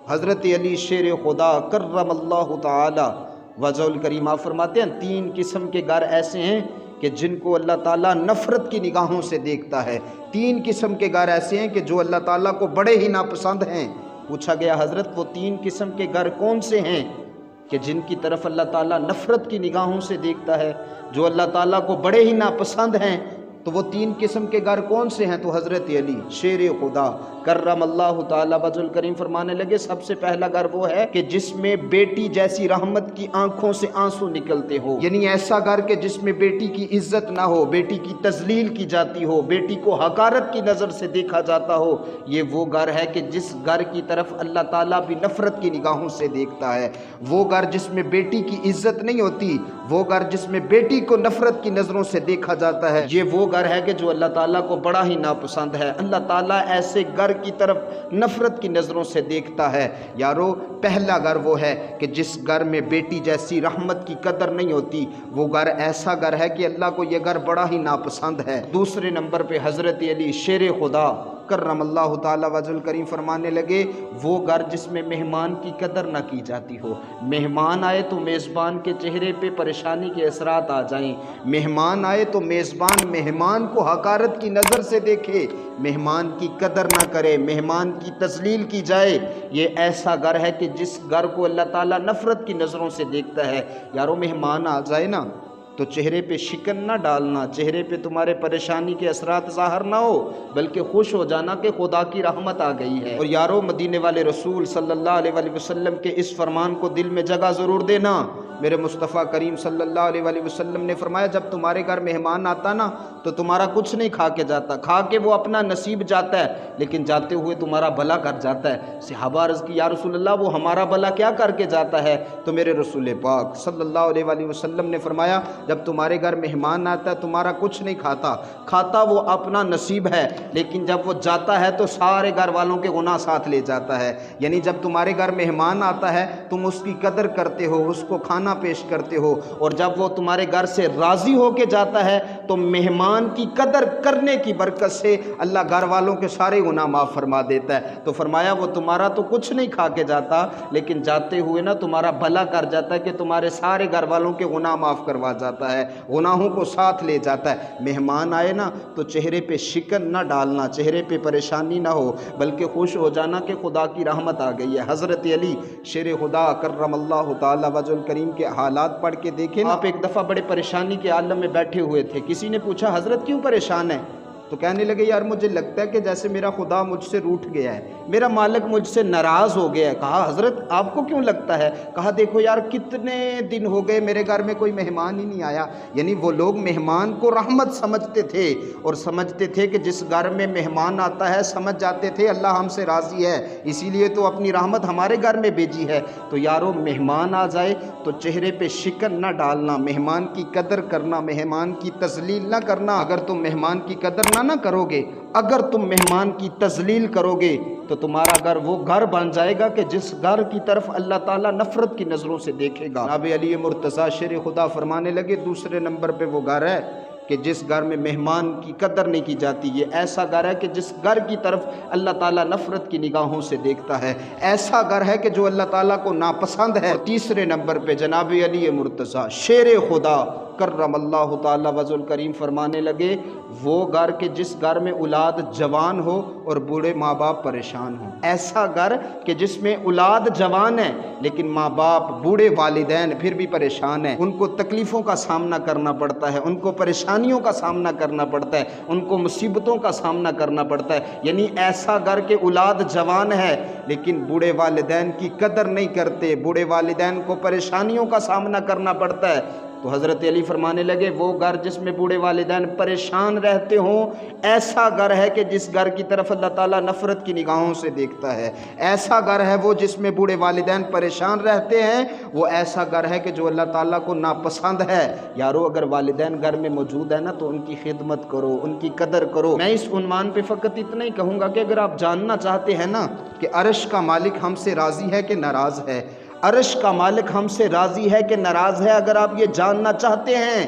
حضرت علی شیر خدا کرم اللہ تعالی وجہ الکریم آپ فرماتے ہیں 3 قسم کے گھر ایسے ہیں کہ جن کو اللہ تعالیٰ نفرت کی نگاہوں سے دیکھتا ہے۔ 3 قسم کے گھر ایسے ہیں کہ جو اللہ تعالیٰ کو بڑے ہی ناپسند ہیں۔ پوچھا گیا حضرت وہ 3 قسم کے گھر کون سے ہیں کہ جن کی طرف اللہ تعالیٰ نفرت کی نگاہوں سے دیکھتا ہے، جو اللہ تعالیٰ کو بڑے ہی ناپسند ہیں؟ تو وہ 3 قسم کے گھر کون سے ہیں؟ تو حضرت علی شیر خدا کرم اللہ تعالیٰ وجہ الکریم فرمانے لگے سب سے پہلا گھر وہ ہے کہ جس میں بیٹی جیسی رحمت کی آنکھوں سے آنسو نکلتے ہو، یعنی ایسا گھر کہ جس میں بیٹی کی عزت نہ ہو، بیٹی کی تذلیل کی جاتی ہو، بیٹی کو حقارت کی نظر سے دیکھا جاتا ہو۔ یہ وہ گھر ہے کہ جس گھر کی طرف اللہ تعالیٰ بھی نفرت کی نگاہوں سے دیکھتا ہے۔ وہ گھر جس میں بیٹی کی عزت نہیں ہوتی، وہ گھر جس میں بیٹی کو نفرت کی نظروں سے دیکھا جاتا ہے، یہ وہ گھر ہے کہ جو اللہ تعالیٰ کو بڑا ہی ناپسند ہے۔ اللہ تعالیٰ ایسے گھر کی طرف نفرت کی نظروں سے دیکھتا ہے۔ یارو پہلا گھر وہ ہے کہ جس گھر میں بیٹی جیسی رحمت کی قدر نہیں ہوتی، وہ گھر ایسا گھر ہے کہ اللہ کو یہ گھر بڑا ہی ناپسند ہے۔ دوسرے نمبر پہ حضرت علی شیر خدا کرم اللہ تعالیٰ وجہ الکریم فرمانے لگے وہ گھر جس میں مہمان کی قدر نہ کی جاتی ہو۔ مہمان آئے تو میزبان کے چہرے پہ پریشانی کے اثرات آ جائیں، مہمان آئے تو میزبان مہمان کو حقارت کی نظر سے دیکھے، مہمان کی قدر نہ کرے، مہمان کی تذلیل کی جائے۔ یہ ایسا گھر ہے کہ جس گھر کو اللہ تعالیٰ نفرت کی نظروں سے دیکھتا ہے۔ یارو مہمان آ جائے نا تو چہرے پہ شکن نہ ڈالنا، چہرے پہ تمہارے پریشانی کے اثرات ظاہر نہ ہو، بلکہ خوش ہو جانا کہ خدا کی رحمت آ گئی ہے۔ اور یارو مدینے والے رسول صلی اللہ علیہ وسلم کے اس فرمان کو دل میں جگہ ضرور دینا۔ میرے مصطفیٰ کریم صلی اللہ علیہ وسلم نے فرمایا جب تمہارے گھر مہمان آتا نا تو تمہارا کچھ نہیں کھا کے جاتا، کھا کے وہ اپنا نصیب جاتا ہے، لیکن جاتے ہوئے تمہارا بھلا کر جاتا ہے۔ صحابہ عرض کی یا رسول اللہ وہ ہمارا بھلا کیا کر کے جاتا ہے؟ تو میرے رسول پاک صلی اللہ علیہ وسلم نے فرمایا جب تمہارے گھر مہمان آتا ہے تمہارا کچھ نہیں کھاتا وہ اپنا نصیب ہے، لیکن جب وہ جاتا ہے تو سارے گھر والوں کے گناہ ساتھ لے جاتا ہے۔ یعنی جب تمہارے گھر مہمان آتا ہے تم اس کی قدر کرتے ہو، اس کو کھانا پیش کرتے ہو، اور جب وہ تمہارے گھر سے راضی ہو کے جاتا ہے تو مہمان کی قدر کرنے کی برکت سے اللہ گھر والوں کے سارے گناہ معاف فرما دیتا ہے۔ تو فرمایا وہ تمہارا تو کچھ نہیں کھا کے جاتا، لیکن جاتے ہوئے نا تمہارا بھلا کر جاتا ہے کہ تمہارے سارے گھر والوں کے گناہ معاف کروا جاتا ہے، گناہوں کو ساتھ لے جاتا ہے۔ مہمان آئے نا تو چہرے پہ شکن نہ ڈالنا، چہرے پہ پریشانی نہ ہو، بلکہ خوش ہو جانا کہ خدا کی رحمت آ گئی ہے۔ حضرت علی شیر خدا کرم اللہ تعالی وجہ الکریم کے حالات پڑھ کے دیکھیں۔ آپ ایک دفعہ بڑے پریشانی کے عالم میں بیٹھے ہوئے تھے، کسی نے پوچھا حضرت کیوں پریشان ہے؟ تو کہنے لگے یار مجھے لگتا ہے کہ جیسے میرا خدا مجھ سے روٹھ گیا ہے، میرا مالک مجھ سے ناراض ہو گیا ہے۔ کہا حضرت آپ کو کیوں لگتا ہے؟ کہا دیکھو یار کتنے دن ہو گئے میرے گھر میں کوئی مہمان ہی نہیں آیا۔ یعنی وہ لوگ مہمان کو رحمت سمجھتے تھے اور سمجھتے تھے کہ جس گھر میں مہمان آتا ہے سمجھ جاتے تھے اللہ ہم سے راضی ہے، اسی لیے تو اپنی رحمت ہمارے گھر میں بھیجی ہے۔ تو یارو مہمان آ جائے تو چہرے پہ شکن نہ ڈالنا، مہمان کی قدر کرنا، مہمان کی تذلیل نہ کرنا۔ اگر تم مہمان کی قدر نہ کرو گے، اگر تم مہمان کی تذلیل کرو گے تو تمہارا گھر وہ گھر بن جائے گا کہ جس گھر کی طرف اللہ تعالیٰ نفرت کی نظروں سے دیکھے گا۔ جناب علی مرتضیٰ شیر خدا فرمانے لگے دوسرے نمبر پہ وہ گھر ہے کہ جس گھر میں مہمان کی قدر نہیں کی جاتی، یہ ایسا گھر ہے کہ جس گھر کی طرف اللہ تعالیٰ نفرت کی نگاہوں سے دیکھتا ہے، ایسا گھر ہے کہ جو اللہ تعالیٰ کو ناپسند ہے۔ اور تیسرے نمبر پہ جناب علی مرتضیٰ شیر خدا کرم اللہ تعالی وجہ الکریم فرمانے لگے وہ گھر کہ جس گھر میں اولاد جوان ہو اور بوڑھے ماں باپ پریشان ہوں۔ ایسا گھر کہ جس میں اولاد جوان ہے لیکن ماں باپ بوڑھے والدین پھر بھی پریشان ہیں، ان کو تکلیفوں کا سامنا کرنا پڑتا ہے، ان کو پریشانیوں کا سامنا کرنا پڑتا ہے، ان کو مصیبتوں کا سامنا کرنا پڑتا ہے۔ یعنی ایسا گھر کہ اولاد جوان ہے لیکن بوڑھے والدین کی قدر نہیں کرتے، بوڑھے والدین کو پریشانیوں کا سامنا کرنا پڑتا ہے۔ تو حضرت علی فرمانے لگے وہ گھر جس میں بوڑھے والدین پریشان رہتے ہوں ایسا گھر ہے کہ جس گھر کی طرف اللہ تعالیٰ نفرت کی نگاہوں سے دیکھتا ہے۔ ایسا گھر ہے وہ جس میں بوڑھے والدین پریشان رہتے ہیں، وہ ایسا گھر ہے کہ جو اللہ تعالیٰ کو ناپسند ہے۔ یارو اگر والدین گھر میں موجود ہے نا تو ان کی خدمت کرو، ان کی قدر کرو۔ میں اس عنوان پہ فقط اتنا ہی کہوں گا کہ اگر آپ جاننا چاہتے ہیں نا کہ عرش کا مالک ہم سے راضی ہے کہ ناراض ہے، عرش کا مالک ہم سے راضی ہے کہ ناراض ہے، اگر آپ یہ جاننا چاہتے ہیں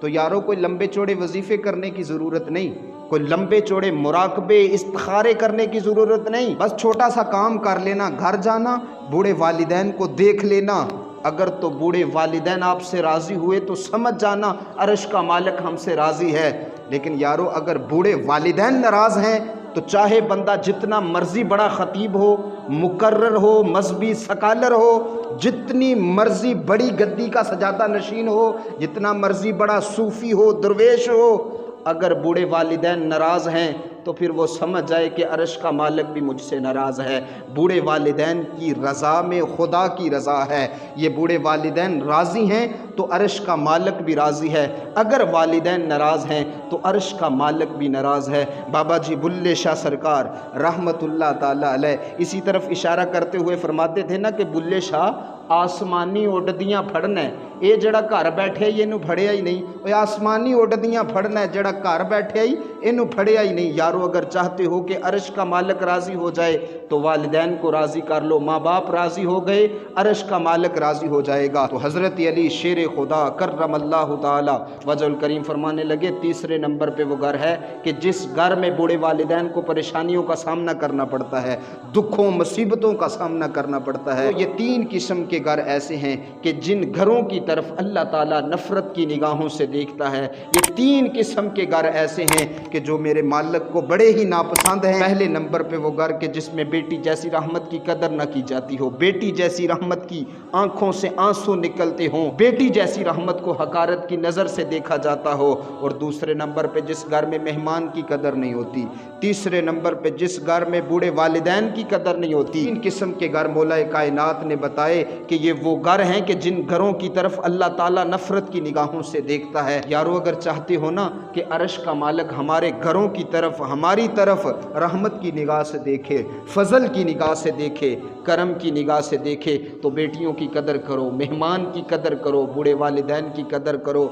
تو یارو کوئی لمبے چوڑے وظیفے کرنے کی ضرورت نہیں، کوئی لمبے چوڑے مراقبے استخارے کرنے کی ضرورت نہیں، بس چھوٹا سا کام کر لینا، گھر جانا، بوڑھے والدین کو دیکھ لینا۔ اگر تو بوڑھے والدین آپ سے راضی ہوئے تو سمجھ جانا عرش کا مالک ہم سے راضی ہے۔ لیکن یارو اگر بوڑھے والدین ناراض ہیں تو چاہے بندہ جتنا مرضی بڑا خطیب ہو، مقرر ہو، مذہبی سکالر ہو، جتنی مرضی بڑی گدی کا سجادہ نشین ہو، جتنا مرضی بڑا صوفی ہو، درویش ہو، اگر بوڑھے والدین ناراض ہیں تو پھر وہ سمجھ جائے کہ عرش کا مالک بھی مجھ سے ناراض ہے۔ بوڑھے والدین کی رضا میں خدا کی رضا ہے۔ یہ بوڑھے والدین راضی ہیں تو عرش کا مالک بھی راضی ہے، اگر والدین ناراض ہیں تو عرش کا مالک بھی ناراض ہے۔ بابا جی بلے شاہ سرکار رحمت اللہ تعالیٰ علیہ اسی طرف اشارہ کرتے ہوئے فرماتے تھے نا کہ بلے شاہ آسمانی اڈدیاں پھڑنا ہے، اے جڑا گھر بیٹھے یہ نو پھڑیا ہی نہیں، اے آسمانی اڈدیاں پھڑنا ہے، جڑا گھر بیٹھے ہی اینو پھڑیا ہی نہیں۔ یارو اگر چاہتے ہو کہ عرش کا مالک راضی ہو جائے تو والدین کو راضی کر لو، ماں باپ راضی ہو گئے عرش کا مالک راضی ہو جائے گا۔ تو حضرت علی شیر خدا کرم اللہ تعالی وجہ الکریم فرمانے لگے تیسرے نمبر پہ وہ گھر ہے کہ جس گھر میں بوڑھے والدین کو پریشانیوں کا سامنا کرنا پڑتا ہے، دکھوں مصیبتوں کا سامنا کرنا پڑتا ہے۔ یہ تین قسم کے گھر ایسے ہیں کہ جن گھروں کی طرف اللہ تعالیٰ نفرت کی نگاہوں سے دیکھتا ہے۔ یہ تین قسم کے گھر ایسے ہیں کہ جو میرے مالک کو بڑے ہی ناپسند ہیں۔ پہلے نمبر پہ وہ گھر کہ جس میں بیٹی جیسی رحمت کی قدر نہ کی جاتی ہو، بیٹی جیسی رحمت کی آنکھوں سے آنسو نکلتے ہوں، بیٹی جیسی رحمت کو حقارت کی نظر سے دیکھا جاتا ہو۔ اور دوسرے نمبر پہ جس گھر میں مہمان کی قدر نہیں ہوتی، تیسرے نمبر پہ جس گھر میں بوڑھے والدین کی قدر نہیں ہوتی۔ تین قسم کے گھر مولا کائنات نے بتائے کہ یہ وہ گھر ہیں کہ جن گھروں کی طرف اللہ تعالیٰ نفرت کی نگاہوں سے دیکھتا ہے۔ یارو اگر چاہتے ہو نا کہ عرش کا مالک ہمارے گھروں کی طرف، ہماری طرف رحمت کی نگاہ سے دیکھے، فضل کی نگاہ سے دیکھے، کرم کی نگاہ سے دیکھے، تو بیٹیوں کی قدر کرو، مہمان کی قدر کرو، بوڑھے والدین کی قدر کرو۔